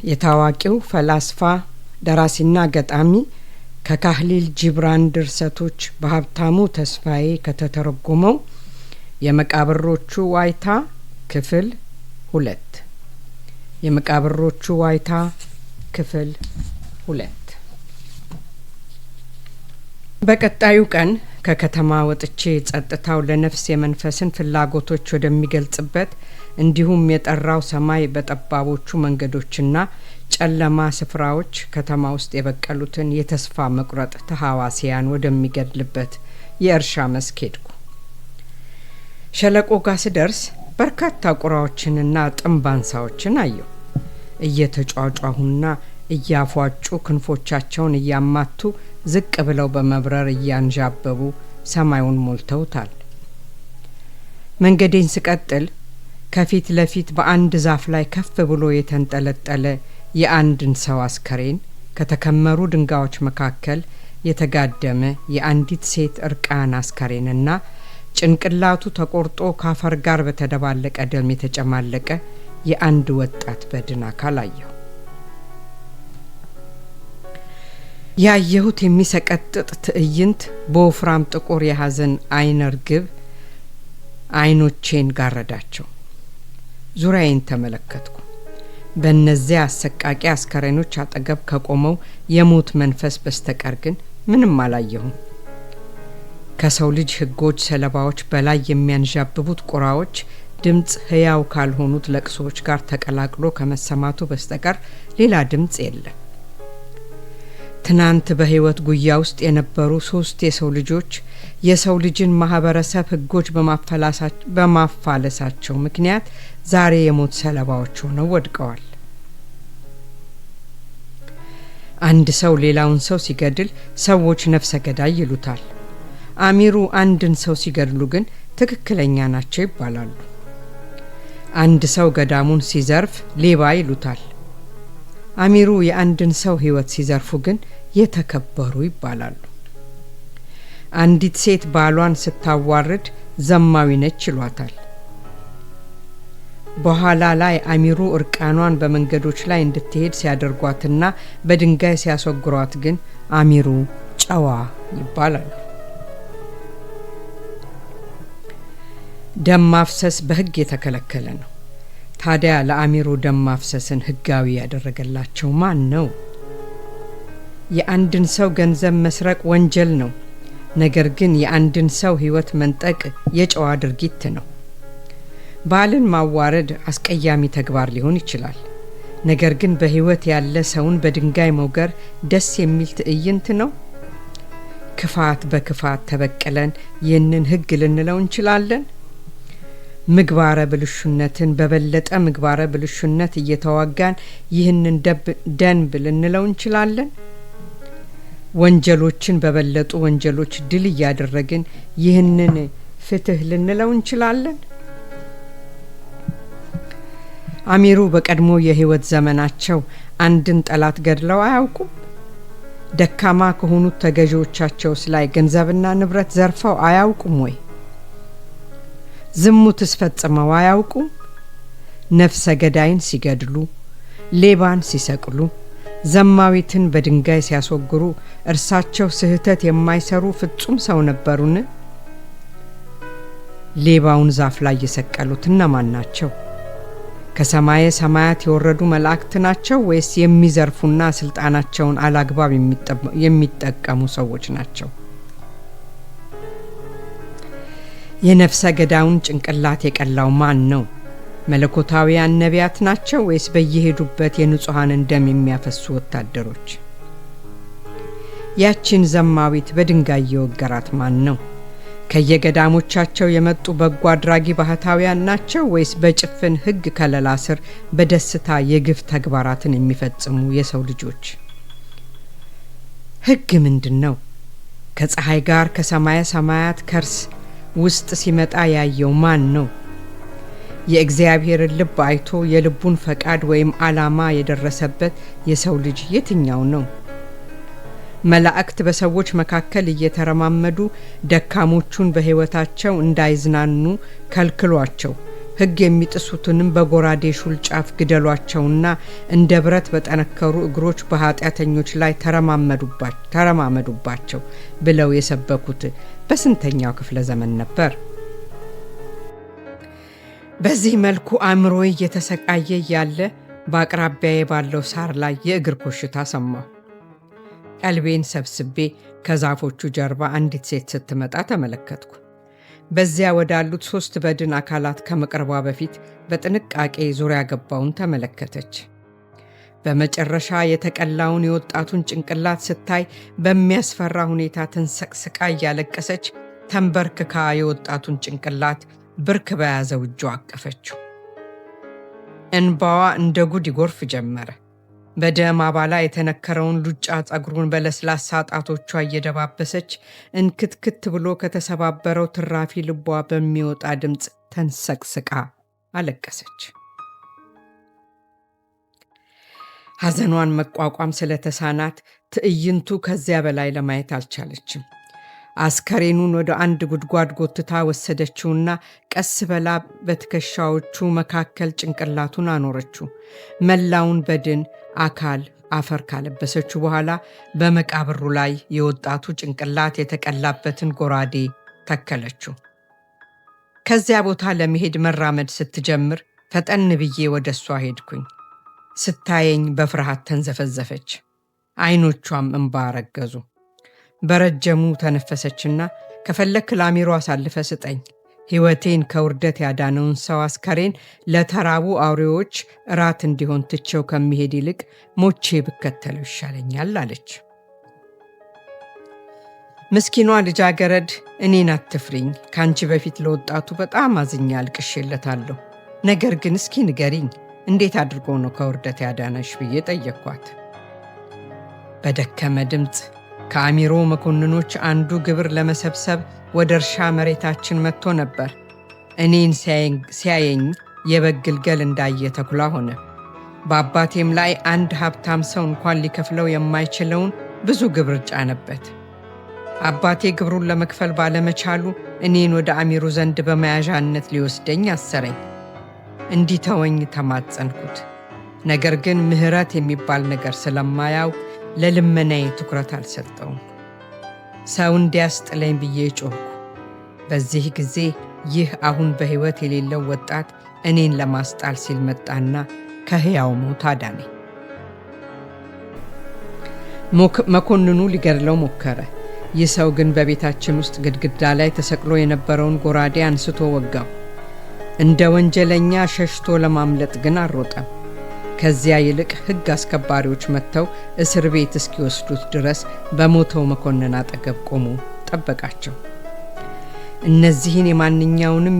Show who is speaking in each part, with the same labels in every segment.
Speaker 1: የታዋቂው ፈላስፋ ደራሲና ገጣሚ ከካህሊል ጂብራን ድርሰቶች በሀብታሙ ተስፋዬ ከተተረጎመው የመቃብሮቹ ዋይታ ክፍል 2 የመቃብሮቹ ዋይታ ክፍል 2 በቀጣዩ ቀን ከከተማ ወጥቼ ጸጥታው ለነፍስ የመንፈስን ፍላጎቶች ወደሚገልጽበት እንዲሁም የጠራው ሰማይ በጠባቦቹ መንገዶችና ጨለማ ስፍራዎች ከተማ ውስጥ የበቀሉትን የተስፋ መቁረጥ ተሐዋሲያን ወደሚገድልበት የእርሻ መስክ ሄድኩ። ሸለቆ ጋር ስደርስ በርካታ ቁራዎችንና ጥንባንሳዎችን አየሁ። እየተጫጫሁና እያፏጩ ክንፎቻቸውን እያማቱ ዝቅ ብለው በመብረር እያንዣበቡ ሰማዩን ሞልተውታል። መንገዴን ስቀጥል ከፊት ለፊት በአንድ ዛፍ ላይ ከፍ ብሎ የተንጠለጠለ የአንድን ሰው አስከሬን ከተከመሩ ድንጋዮች መካከል የተጋደመ የአንዲት ሴት እርቃን አስከሬንና ጭንቅላቱ ተቆርጦ ካፈር ጋር በተደባለቀ ደም የተጨማለቀ የአንድ ወጣት በድን አካል አየሁ። ያየሁት የሚሰቀጥጥ ትዕይንት በወፍራም ጥቁር የሐዘን አይነ ርግብ አይኖቼን ጋረዳቸው። ዙሪያዬን ተመለከትኩ። በእነዚያ አሰቃቂ አስከሬኖች አጠገብ ከቆመው የሞት መንፈስ በስተቀር ግን ምንም አላየሁም። ከሰው ልጅ ሕጎች ሰለባዎች በላይ የሚያንዣብቡት ቁራዎች ድምጽ ህያው ካልሆኑት ለቅሶዎች ጋር ተቀላቅሎ ከመሰማቱ በስተቀር ሌላ ድምጽ የለም። ትናንት በህይወት ጉያ ውስጥ የነበሩ 3 የሰው ልጆች የሰው ልጅን ማህበረሰብ ሕጎች በማፋለሳቸው ምክንያት ዛሬ የሞት ሰለባዎች ሆነው ወድቀዋል። አንድ ሰው ሌላውን ሰው ሲገድል ሰዎች ነፍሰ ገዳይ ይሉታል። አሚሩ አንድን ሰው ሲገድሉ ግን ትክክለኛ ናቸው ይባላሉ። አንድ ሰው ገዳሙን ሲዘርፍ ሌባ ይሉታል። አሚሩ የአንድን ሰው ህይወት ሲዘርፉ ግን የተከበሩ ይባላሉ። አንዲት ሴት ባሏን ስታዋርድ ዘማዊ ነች ይሏታል። በኋላ ላይ አሚሩ እርቃኗን በመንገዶች ላይ እንድትሄድ ሲያደርጓትና በድንጋይ ሲያስወግሯት ግን አሚሩ ጨዋ ይባላሉ። ደም ማፍሰስ በህግ የተከለከለ ነው። ታዲያ ለአሚሩ ደም ማፍሰስን ህጋዊ ያደረገላቸው ማን ነው? የአንድን ሰው ገንዘብ መስረቅ ወንጀል ነው። ነገር ግን የአንድን ሰው ህይወት መንጠቅ የጨዋ ድርጊት ነው። ባልን ማዋረድ አስቀያሚ ተግባር ሊሆን ይችላል። ነገር ግን በህይወት ያለ ሰውን በድንጋይ መውገር ደስ የሚል ትዕይንት ነው። ክፋት በክፋት ተበቀለን ይህንን ህግ ልንለው እንችላለን? ምግባረ ብልሹነትን በበለጠ ምግባረ ብልሹነት እየተዋጋን ይህንን ደንብ ልንለው እንችላለን? ወንጀሎችን በበለጡ ወንጀሎች ድል እያደረግን ይህንን ፍትህ ልንለው እንችላለን? አሚሩ በቀድሞ የህይወት ዘመናቸው አንድን ጠላት ገድለው አያውቁም? ደካማ ከሆኑት ተገዢዎቻቸውስ ላይ ገንዘብና ንብረት ዘርፈው አያውቁም ወይ? ዝሙትስ ፈጽመው አያውቁም? ነፍሰ ገዳይን ሲገድሉ፣ ሌባን ሲሰቅሉ፣ ዘማዊትን በድንጋይ ሲያስወግሩ እርሳቸው ስህተት የማይሰሩ ፍጹም ሰው ነበሩን? ሌባውን ዛፍ ላይ የሰቀሉት እነማን ናቸው? ከሰማየ ሰማያት የወረዱ መላእክት ናቸው ወይስ የሚዘርፉና ስልጣናቸውን አላግባብ የሚጠቀሙ ሰዎች ናቸው? የነፍሰ ገዳዩን ጭንቅላት የቀላው ማን ነው? መለኮታዊያን ነቢያት ናቸው ወይስ በየሄዱበት የንጹሃንን ደም የሚያፈሱ ወታደሮች? ያቺን ዘማዊት በድንጋይ የወገራት ማን ነው? ከየገዳሞቻቸው የመጡ በጎ አድራጊ ባህታውያን ናቸው ወይስ በጭፍን ህግ ከለላ ስር በደስታ የግፍ ተግባራትን የሚፈጽሙ የሰው ልጆች? ህግ ምንድነው? ከፀሐይ ጋር ከሰማየ ሰማያት ከርስ ውስጥ ሲመጣ ያየው ማን ነው? የእግዚአብሔርን ልብ አይቶ የልቡን ፈቃድ ወይም ዓላማ የደረሰበት የሰው ልጅ የትኛው ነው? መላእክት በሰዎች መካከል እየተረማመዱ ደካሞቹን በህይወታቸው እንዳይዝናኑ ከልክሏቸው ሕግ የሚጥሱትንም በጎራዴ ሹል ጫፍ ግደሏቸውና እንደ ብረት በጠነከሩ እግሮች በኃጢአተኞች ላይ ተረማመዱባቸው ብለው የሰበኩት በስንተኛው ክፍለ ዘመን ነበር? በዚህ መልኩ አእምሮዬ እየተሰቃየ ያለ በአቅራቢያዬ ባለው ሳር ላይ የእግር ኮሽታ ሰማሁ። ቀልቤን ሰብስቤ ከዛፎቹ ጀርባ አንዲት ሴት ስትመጣ ተመለከትኩ። በዚያ ወዳሉት 3 በድን አካላት ከመቅረቧ በፊት በጥንቃቄ ዙሪያ ገባውን ተመለከተች። በመጨረሻ የተቀላውን የወጣቱን ጭንቅላት ስታይ በሚያስፈራ ሁኔታ ተንሰቅስቃ እያለቀሰች ተንበርክካ የወጣቱን ጭንቅላት ብርክ በያዘው እጇ አቀፈችው። እንባዋ እንደ ጉድ ይጎርፍ ጀመረ። በደም አባላ የተነከረውን ሉጫ ጸጉሩን በለስላሳ ጣቶቿ እየደባበሰች እንክትክት ብሎ ከተሰባበረው ትራፊ ልቧ በሚወጣ ድምፅ ተንሰቅስቃ አለቀሰች። ሐዘኗን መቋቋም ስለተሳናት ትዕይንቱ ከዚያ በላይ ለማየት አልቻለችም። አስከሬኑን ወደ አንድ ጉድጓድ ጎትታ ወሰደችውና ቀስ በላ በትከሻዎቹ መካከል ጭንቅላቱን አኖረችው። መላውን በድን አካል አፈር ካለበሰችው በኋላ በመቃብሩ ላይ የወጣቱ ጭንቅላት የተቀላበትን ጎራዴ ተከለችው። ከዚያ ቦታ ለመሄድ መራመድ ስትጀምር ፈጠን ብዬ ወደ እሷ ሄድኩኝ። ስታየኝ በፍርሃት ተንዘፈዘፈች። አይኖቿም እንባ ረገዙ። በረጀሙ ተነፈሰችና ከፈለክ ላሚሮ አሳልፈ ስጠኝ፣ ሕይወቴን ከውርደት ያዳነውን ሰው አስከሬን ለተራቡ አውሬዎች እራት እንዲሆን ትቼው ከሚሄድ ይልቅ ሞቼ ብከተለው ይሻለኛል አለች። ምስኪኗ ልጃገረድ እኔን አትፍሪኝ፣ ካንቺ በፊት ለወጣቱ በጣም አዝኛ አልቅሼለታለሁ። ነገር ግን እስኪ ንገሪኝ፣ እንዴት አድርጎ ነው ከውርደት ያዳነሽ ብዬ ጠየቅኳት። በደከመ ድምፅ ከአሚሮ መኮንኖች አንዱ ግብር ለመሰብሰብ ወደ እርሻ መሬታችን መጥቶ ነበር። እኔን ሲያየኝ የበግ ግልገል እንዳየ ተኩላ ሆነ። በአባቴም ላይ አንድ ሀብታም ሰው እንኳን ሊከፍለው የማይችለውን ብዙ ግብር ጫነበት። አባቴ ግብሩን ለመክፈል ባለመቻሉ እኔን ወደ አሚሩ ዘንድ በመያዣነት ሊወስደኝ አሰረኝ። እንዲተወኝ ተማጸንኩት። ነገር ግን ምሕረት የሚባል ነገር ስለማያውቅ ለልመናዬ ትኩረት አልሰጠውም። ሰው እንዲያስጥለኝ ብዬ ጮኽኩ። በዚህ ጊዜ ይህ አሁን በሕይወት የሌለው ወጣት እኔን ለማስጣል ሲል መጣና ከሕያው ሞት አዳነኝ። መኮንኑ ሊገድለው ሞከረ። ይህ ሰው ግን በቤታችን ውስጥ ግድግዳ ላይ ተሰቅሎ የነበረውን ጎራዴ አንስቶ ወጋው። እንደ ወንጀለኛ ሸሽቶ ለማምለጥ ግን አልሮጠም። ከዚያ ይልቅ ሕግ አስከባሪዎች መጥተው እስር ቤት እስኪወስዱት ድረስ በሞተው መኮንን አጠገብ ቆሞ ጠበቃቸው። እነዚህን የማንኛውንም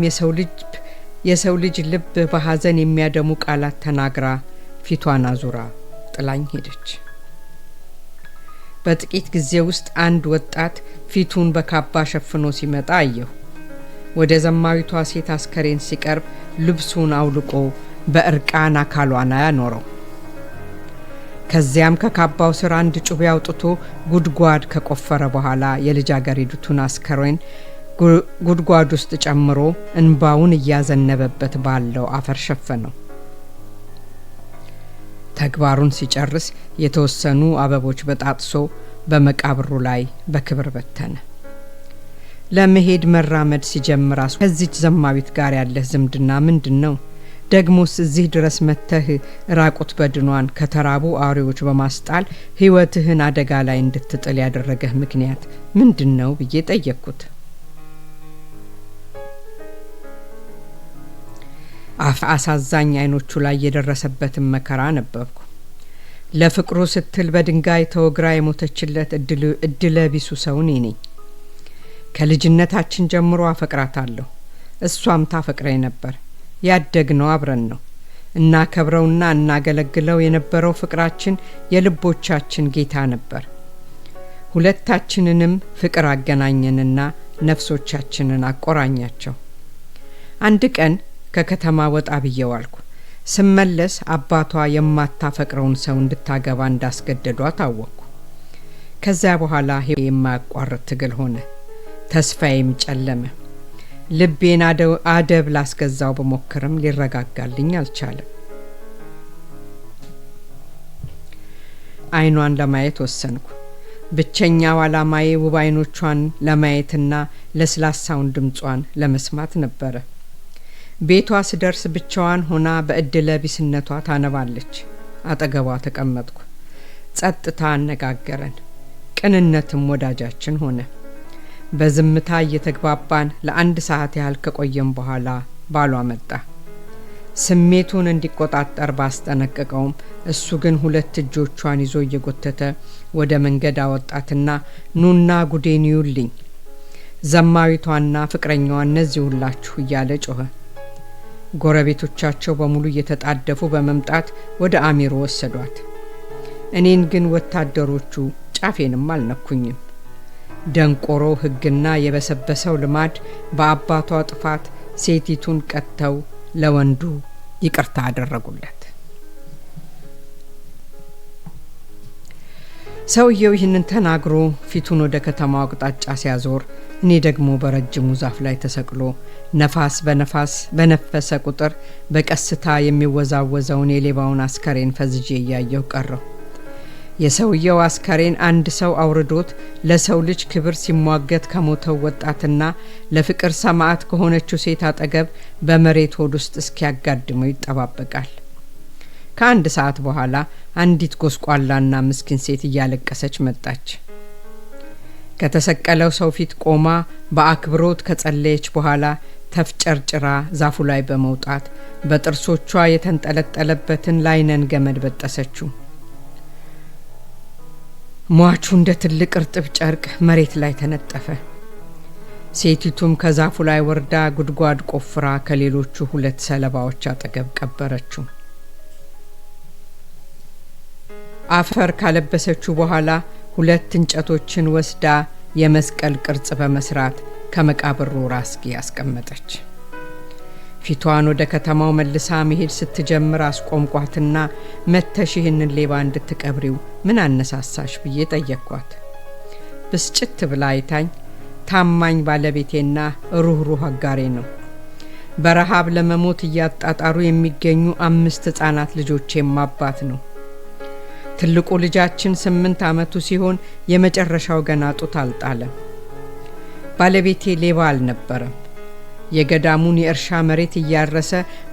Speaker 1: የሰው ልጅ ልብ በሐዘን የሚያደሙ ቃላት ተናግራ ፊቷን አዙራ ጥላኝ ሄደች። በጥቂት ጊዜ ውስጥ አንድ ወጣት ፊቱን በካባ ሸፍኖ ሲመጣ አየሁ። ወደ ዘማዊቷ ሴት አስከሬን ሲቀርብ ልብሱን አውልቆ በእርቃን አካሏን ያኖረው። ከዚያም ከካባው ስር አንድ ጩቤ አውጥቶ ጉድጓድ ከቆፈረ በኋላ የልጃገረዲቱን አስከሬን ጉድጓድ ውስጥ ጨምሮ እንባውን እያዘነበበት ባለው አፈር ሸፈነው። ተግባሩን ሲጨርስ የተወሰኑ አበቦች በጣጥሶ በመቃብሩ ላይ በክብር በተነ። ለመሄድ መራመድ ሲጀምር ከዚች ዘማዊት ጋር ያለህ ዝምድና ምንድነው? ደግሞስ እዚህ ድረስ መተህ ራቁት በድኗን ከተራቡ አውሬዎች በማስጣል ሕይወትህን አደጋ ላይ እንድትጥል ያደረገህ ምክንያት ምንድነው ብዬ ጠየቅኩት። አሳዛኝ አይኖቹ ላይ የደረሰበትን መከራ ነበብኩ። ለፍቅሩ ስትል በድንጋይ ተወግራ የሞተችለት እድለ ቢሱ ሰው እኔ ነኝ። ከልጅነታችን ጀምሮ አፈቅራታለሁ፣ እሷም ታፈቅረኝ ነበር። ያደግነው አብረን ነው። እናከብረውና እናገለግለው የነበረው ፍቅራችን የልቦቻችን ጌታ ነበር። ሁለታችንንም ፍቅር አገናኘንና ነፍሶቻችንን አቆራኛቸው። አንድ ቀን ከከተማ ወጣ ብዬ ዋልኩ። ስመለስ አባቷ የማታፈቅረውን ሰው እንድታገባ እንዳስገደዷት አወቅኩ። ከዚያ በኋላ የማያቋርጥ ትግል ሆነ። ተስፋዬም ጨለመ። ልቤን አደብ ላስገዛው በሞክርም ሊረጋጋልኝ አልቻለም። አይኗን ለማየት ወሰንኩ። ብቸኛው ዓላማዬ ውብ አይኖቿን ለማየትና ለስላሳውን ድምጿን ለመስማት ነበረ። ቤቷ ስደርስ ብቻዋን ሆና በእድለ ቢስነቷ ታነባለች። አጠገቧ ተቀመጥኩ። ጸጥታ አነጋገረን። ቅንነትም ወዳጃችን ሆነ። በዝምታ እየተግባባን ለአንድ ሰዓት ያህል ከቆየም በኋላ ባሏ መጣ። ስሜቱን እንዲቆጣጠር ባስጠነቀቀውም እሱ ግን 2 እጆቿን ይዞ እየጎተተ ወደ መንገድ አወጣትና ኑና ጉዴን ይዩልኝ፣ ዘማዊቷና ፍቅረኛዋ እነዚህ ሁላችሁ እያለ ጮኸ። ጎረቤቶቻቸው በሙሉ እየተጣደፉ በመምጣት ወደ አሚሮ ወሰዷት። እኔን ግን ወታደሮቹ ጫፌንም አልነኩኝም። ደንቆሮ ሕግና የበሰበሰው ልማድ በአባቷ ጥፋት ሴቲቱን ቀጥተው ለወንዱ ይቅርታ አደረጉለት። ሰውየው ይህንን ተናግሮ ፊቱን ወደ ከተማው አቅጣጫ ሲያዞር እኔ ደግሞ በረጅሙ ዛፍ ላይ ተሰቅሎ ነፋስ በነፈሰ ቁጥር በቀስታ የሚወዛወዘውን የሌባውን አስከሬን ፈዝጄ እያየሁ ቀረሁ። የሰውየው አስከሬን አንድ ሰው አውርዶት ለሰው ልጅ ክብር ሲሟገት ከሞተው ወጣትና ለፍቅር ሰማዕት ከሆነችው ሴት አጠገብ በመሬት ሆድ ውስጥ እስኪያጋድመው ይጠባበቃል። ከአንድ ሰዓት በኋላ አንዲት ጎስቋላና ምስኪን ሴት እያለቀሰች መጣች። ከተሰቀለው ሰው ፊት ቆማ በአክብሮት ከጸለየች በኋላ ተፍጨርጭራ ዛፉ ላይ በመውጣት በጥርሶቿ የተንጠለጠለበትን ላይነን ገመድ በጠሰችው። ሟቹ እንደ ትልቅ እርጥብ ጨርቅ መሬት ላይ ተነጠፈ። ሴቲቱም ከዛፉ ላይ ወርዳ ጉድጓድ ቆፍራ ከሌሎቹ 2 ሰለባዎች አጠገብ ቀበረችው። አፈር ካለበሰችው በኋላ 2 እንጨቶችን ወስዳ የመስቀል ቅርጽ በመስራት ከመቃብሩ ራስጌ አስቀመጠች። ፊቷን ወደ ከተማው መልሳ መሄድ ስትጀምር አስቆምኳትና መተሽ ይህንን ሌባ እንድትቀብሪው ምን አነሳሳሽ ብዬ ጠየቅኳት። ብስጭት ብላ አይታኝ ታማኝ ባለቤቴና ሩህሩህ አጋሬ ነው። በረሃብ ለመሞት እያጣጣሩ የሚገኙ 5 ሕፃናት ልጆቼም አባት ነው። ትልቁ ልጃችን 8 ዓመቱ ሲሆን የመጨረሻው ገና ጡት አልጣለም። ባለቤቴ ሌባ አልነበረም። የገዳሙን የእርሻ መሬት እያረሰ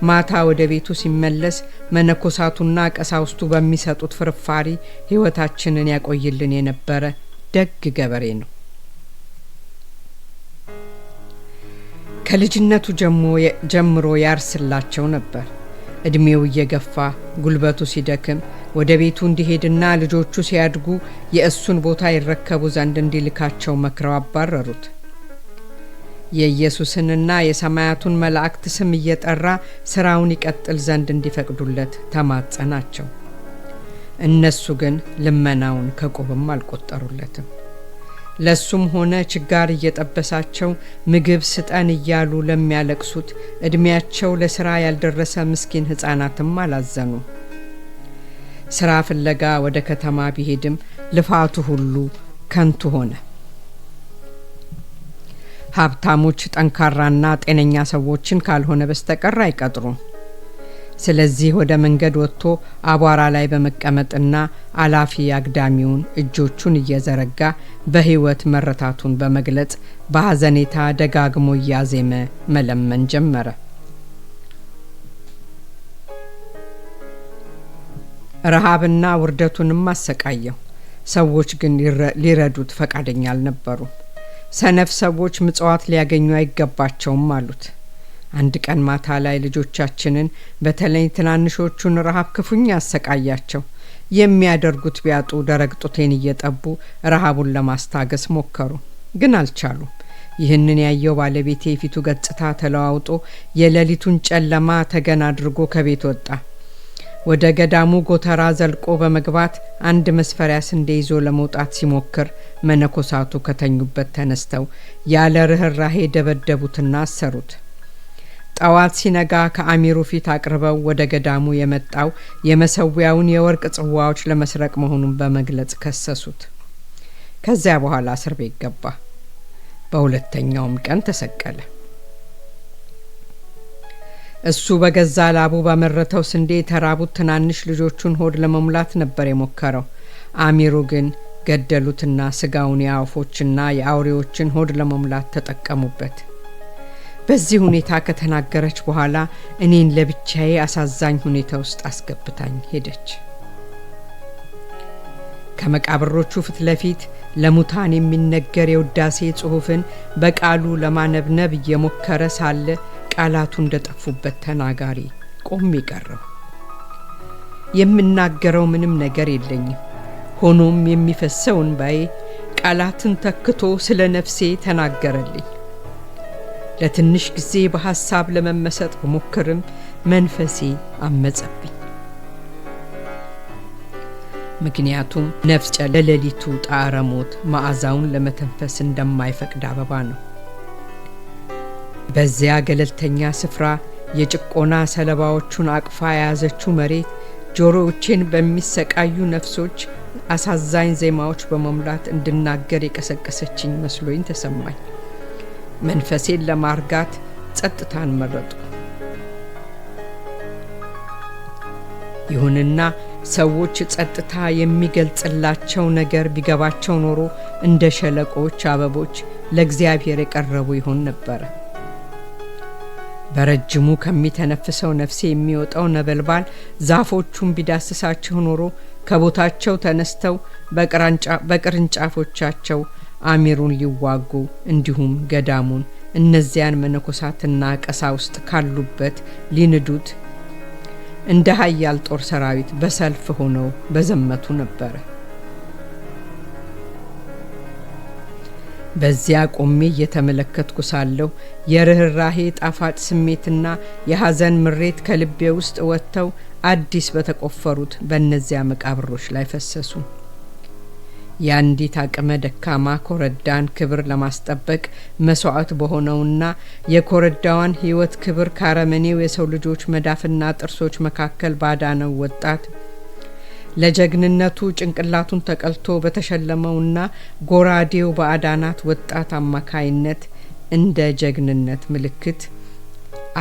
Speaker 1: ማታ ወደ ቤቱ ሲመለስ መነኮሳቱና ቀሳውስቱ በሚሰጡት ፍርፋሪ ሕይወታችንን ያቆይልን የነበረ ደግ ገበሬ ነው። ከልጅነቱ ጀምሮ ያርስላቸው ነበር። እድሜው እየገፋ ጉልበቱ ሲደክም ወደ ቤቱ እንዲሄድና ልጆቹ ሲያድጉ የእሱን ቦታ ይረከቡ ዘንድ እንዲልካቸው መክረው አባረሩት። የኢየሱስንና የሰማያቱን መላእክት ስም እየጠራ ስራውን ይቀጥል ዘንድ እንዲፈቅዱለት ተማጸናቸው። እነሱ ግን ልመናውን ከቁብም አልቆጠሩለትም። ለሱም ሆነ ችጋር እየጠበሳቸው ምግብ ስጠን እያሉ ለሚያለቅሱት እድሜያቸው ለስራ ያልደረሰ ምስኪን ሕፃናትም አላዘኑ። ስራ ፍለጋ ወደ ከተማ ቢሄድም ልፋቱ ሁሉ ከንቱ ሆነ። ሀብታሞች ጠንካራና ጤነኛ ሰዎችን ካልሆነ በስተቀር አይቀጥሩም። ስለዚህ ወደ መንገድ ወጥቶ አቧራ ላይ በመቀመጥና አላፊ አግዳሚውን እጆቹን እየዘረጋ በህይወት መረታቱን በመግለጽ በሐዘኔታ ደጋግሞ እያዜመ መለመን ጀመረ። ረሃብና ውርደቱንም አሰቃየው። ሰዎች ግን ሊረዱት ፈቃደኛ አልነበሩም። ሰነፍ ሰዎች ምጽዋት ሊያገኙ አይገባቸውም አሉት። አንድ ቀን ማታ ላይ ልጆቻችንን በተለይ ትናንሾቹን ረሃብ ክፉኛ አሰቃያቸው። የሚያደርጉት ቢያጡ ደረቅ ጡቴን እየጠቡ ረሃቡን ለማስታገስ ሞከሩ፣ ግን አልቻሉም። ይህንን ያየው ባለቤቴ የፊቱ ገጽታ ተለዋውጦ የሌሊቱን ጨለማ ተገን አድርጎ ከቤት ወጣ። ወደ ገዳሙ ጎተራ ዘልቆ በመግባት አንድ መስፈሪያ ስንዴ ይዞ ለመውጣት ሲሞክር መነኮሳቱ ከተኙበት ተነስተው ያለ ርህራሄ ደበደቡትና አሰሩት። ጠዋት ሲነጋ ከአሚሩ ፊት አቅርበው ወደ ገዳሙ የመጣው የመሰዊያውን የወርቅ ጽዋዎች ለመስረቅ መሆኑን በመግለጽ ከሰሱት። ከዚያ በኋላ እስር ቤት ገባ። በሁለተኛውም ቀን ተሰቀለ። እሱ በገዛ ላቡ ባመረተው ስንዴ የተራቡት ትናንሽ ልጆቹን ሆድ ለመሙላት ነበር የሞከረው። አሚሩ ግን ገደሉትና ስጋውን የአውፎችና የአውሬዎችን ሆድ ለመሙላት ተጠቀሙበት። በዚህ ሁኔታ ከተናገረች በኋላ እኔን ለብቻዬ አሳዛኝ ሁኔታ ውስጥ አስገብታኝ ሄደች። ከመቃብሮቹ ፊት ለፊት ለሙታን የሚነገር የውዳሴ ጽሑፍን በቃሉ ለማነብነብ እየሞከረ ሳለ ቃላቱ እንደጠፉበት ተናጋሪ ቆሜ ቀረሁ። የምናገረው ምንም ነገር የለኝም። ሆኖም የሚፈሰው እንባዬ ቃላትን ተክቶ ስለ ነፍሴ ተናገረልኝ። ለትንሽ ጊዜ በሐሳብ ለመመሰጥ ብሞክርም መንፈሴ አመጸብኝ። ምክንያቱም ነፍስ ለሌሊቱ ጣዕረ ሞት መዓዛውን ለመተንፈስ እንደማይፈቅድ አበባ ነው። በዚያ ገለልተኛ ስፍራ የጭቆና ሰለባዎቹን አቅፋ የያዘችው መሬት ጆሮዎቼን በሚሰቃዩ ነፍሶች አሳዛኝ ዜማዎች በመሙላት እንድናገር የቀሰቀሰችኝ መስሎኝ ተሰማኝ። መንፈሴን ለማርጋት ጸጥታን መረጡ። ይሁንና ሰዎች ጸጥታ የሚገልጽላቸው ነገር ቢገባቸው ኖሮ እንደ ሸለቆች አበቦች ለእግዚአብሔር የቀረቡ ይሆን ነበር። በረጅሙ ከሚተነፍሰው ነፍሴ የሚወጣው ነበልባል ዛፎቹን ቢዳስሳቸው ኖሮ ከቦታቸው ተነስተው በቅርንጫፎቻቸው አሚሩን ሊዋጉ እንዲሁም ገዳሙን እነዚያን መነኮሳትና ቀሳውስት ካሉበት ሊንዱት እንደ ኃያል ጦር ሰራዊት በሰልፍ ሆነው በዘመቱ ነበር። በዚያ ቆሜ እየተመለከትኩ ሳለሁ የርህራሄ ጣፋጭ ስሜትና የሐዘን ምሬት ከልቤ ውስጥ ወጥተው አዲስ በተቆፈሩት በእነዚያ መቃብሮች ላይ ፈሰሱ። የአንዲት አቅመ ደካማ ኮረዳን ክብር ለማስጠበቅ መስዋዕት በሆነውና የኮረዳዋን ሕይወት ክብር ካረመኔው የሰው ልጆች መዳፍና ጥርሶች መካከል ባዳነው ወጣት ለጀግንነቱ ጭንቅላቱን ተቀልቶ በተሸለመውና ጎራዴው በአዳናት ወጣት አማካይነት እንደ ጀግንነት ምልክት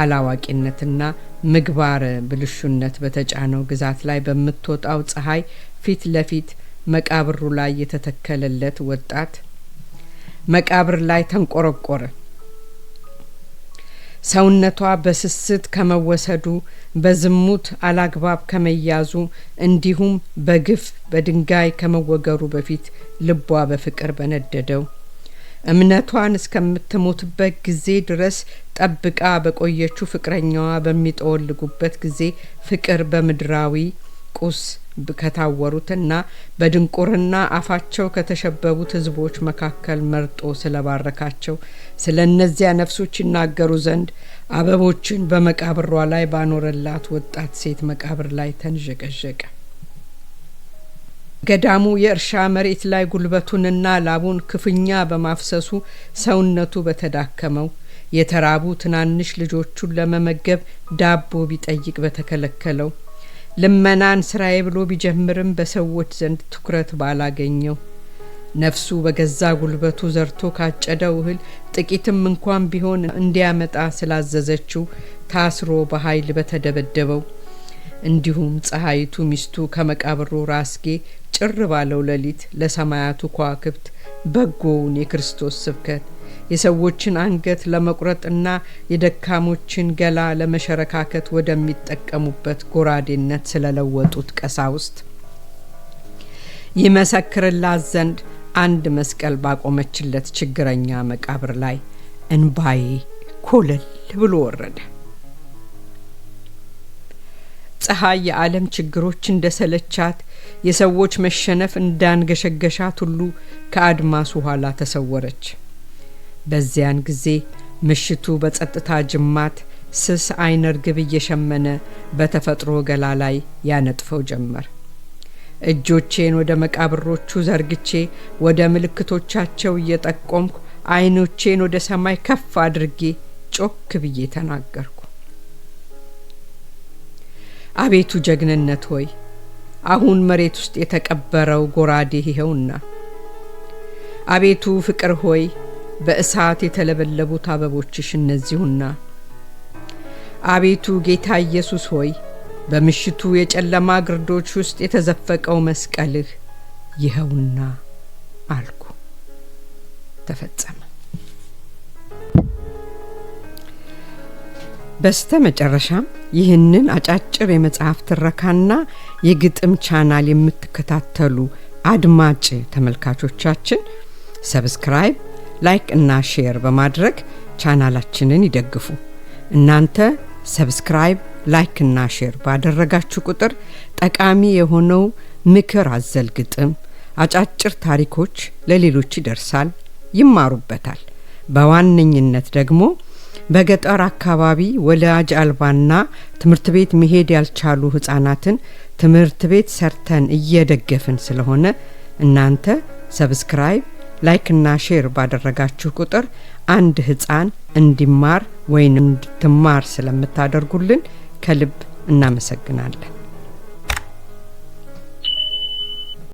Speaker 1: አላዋቂነትና ምግባር ብልሹነት በተጫነው ግዛት ላይ በምትወጣው ፀሐይ ፊት ለፊት መቃብሩ ላይ የተተከለለት ወጣት መቃብር ላይ ተንቆረቆረ። ሰውነቷ በስስት ከመወሰዱ በዝሙት አላግባብ ከመያዙ እንዲሁም በግፍ በድንጋይ ከመወገሩ በፊት ልቧ በፍቅር በነደደው እምነቷን እስከምትሞትበት ጊዜ ድረስ ጠብቃ በቆየችው ፍቅረኛዋ በሚጠወልጉበት ጊዜ ፍቅር በምድራዊ ቁስ ከታወሩትና በድንቁርና አፋቸው ከተሸበቡት ህዝቦች መካከል መርጦ ስለባረካቸው ስለነዚያ ነፍሶች ይናገሩ ዘንድ አበቦችን በመቃብሯ ላይ ባኖረላት ወጣት ሴት መቃብር ላይ ተንዠቀዠቀ። ገዳሙ የእርሻ መሬት ላይ ጉልበቱንና ላቡን ክፉኛ በማፍሰሱ ሰውነቱ በተዳከመው የተራቡ ትናንሽ ልጆቹን ለመመገብ ዳቦ ቢጠይቅ በተከለከለው ልመናን ስራዬ ብሎ ቢጀምርም በሰዎች ዘንድ ትኩረት ባላገኘው ነፍሱ በገዛ ጉልበቱ ዘርቶ ካጨደው እህል ጥቂትም እንኳን ቢሆን እንዲያመጣ ስላዘዘችው ታስሮ በኃይል በተደበደበው እንዲሁም ፀሐይቱ ሚስቱ ከመቃብሩ ራስጌ ጭር ባለው ሌሊት ለሰማያቱ ከዋክብት በጎውን የክርስቶስ ስብከት የሰዎችን አንገት ለመቁረጥና የደካሞችን ገላ ለመሸረካከት ወደሚጠቀሙበት ጎራዴነት ስለለወጡት ቀሳውስት ይመሰክርላት ዘንድ አንድ መስቀል ባቆመችለት ችግረኛ መቃብር ላይ እንባዬ ኮለል ብሎ ወረደ። ፀሐይ የዓለም ችግሮች እንደሰለቻት የሰዎች መሸነፍ እንዳንገሸገሻት ሁሉ ከአድማሱ ኋላ ተሰወረች። በዚያን ጊዜ ምሽቱ በጸጥታ ጅማት ስስ አይነ ርግብ እየሸመነ በተፈጥሮ ገላ ላይ ያነጥፈው ጀመር። እጆቼን ወደ መቃብሮቹ ዘርግቼ ወደ ምልክቶቻቸው እየጠቆምኩ አይኖቼን ወደ ሰማይ ከፍ አድርጌ ጮክ ብዬ ተናገርኩ። አቤቱ ጀግንነት ሆይ አሁን መሬት ውስጥ የተቀበረው ጎራዴ ይሄውና። አቤቱ ፍቅር ሆይ በእሳት የተለበለቡት አበቦችሽ እነዚሁና። አቤቱ ጌታ ኢየሱስ ሆይ በምሽቱ የጨለማ ግርዶች ውስጥ የተዘፈቀው መስቀልህ ይኸውና አልኩ። ተፈጸመ። በስተመጨረሻም ይህንን አጫጭር የመጽሐፍ ትረካና የግጥም ቻናል የምትከታተሉ አድማጭ ተመልካቾቻችን ሰብስክራይብ፣ ላይክ እና ሼር በማድረግ ቻናላችንን ይደግፉ። እናንተ ሰብስክራይብ፣ ላይክ እና ሼር ባደረጋችሁ ቁጥር ጠቃሚ የሆነው ምክር አዘል ግጥም፣ አጫጭር ታሪኮች ለሌሎች ይደርሳል፣ ይማሩበታል። በዋነኝነት ደግሞ በገጠር አካባቢ ወላጅ አልባና ትምህርት ቤት መሄድ ያልቻሉ ህፃናትን ትምህርት ቤት ሰርተን እየደገፍን ስለሆነ እናንተ ሰብስክራይብ፣ ላይክ እና ሼር ባደረጋችሁ ቁጥር አንድ ህፃን እንዲማር ወይንም እንድትማር ስለምታደርጉልን ከልብ እናመሰግናለን።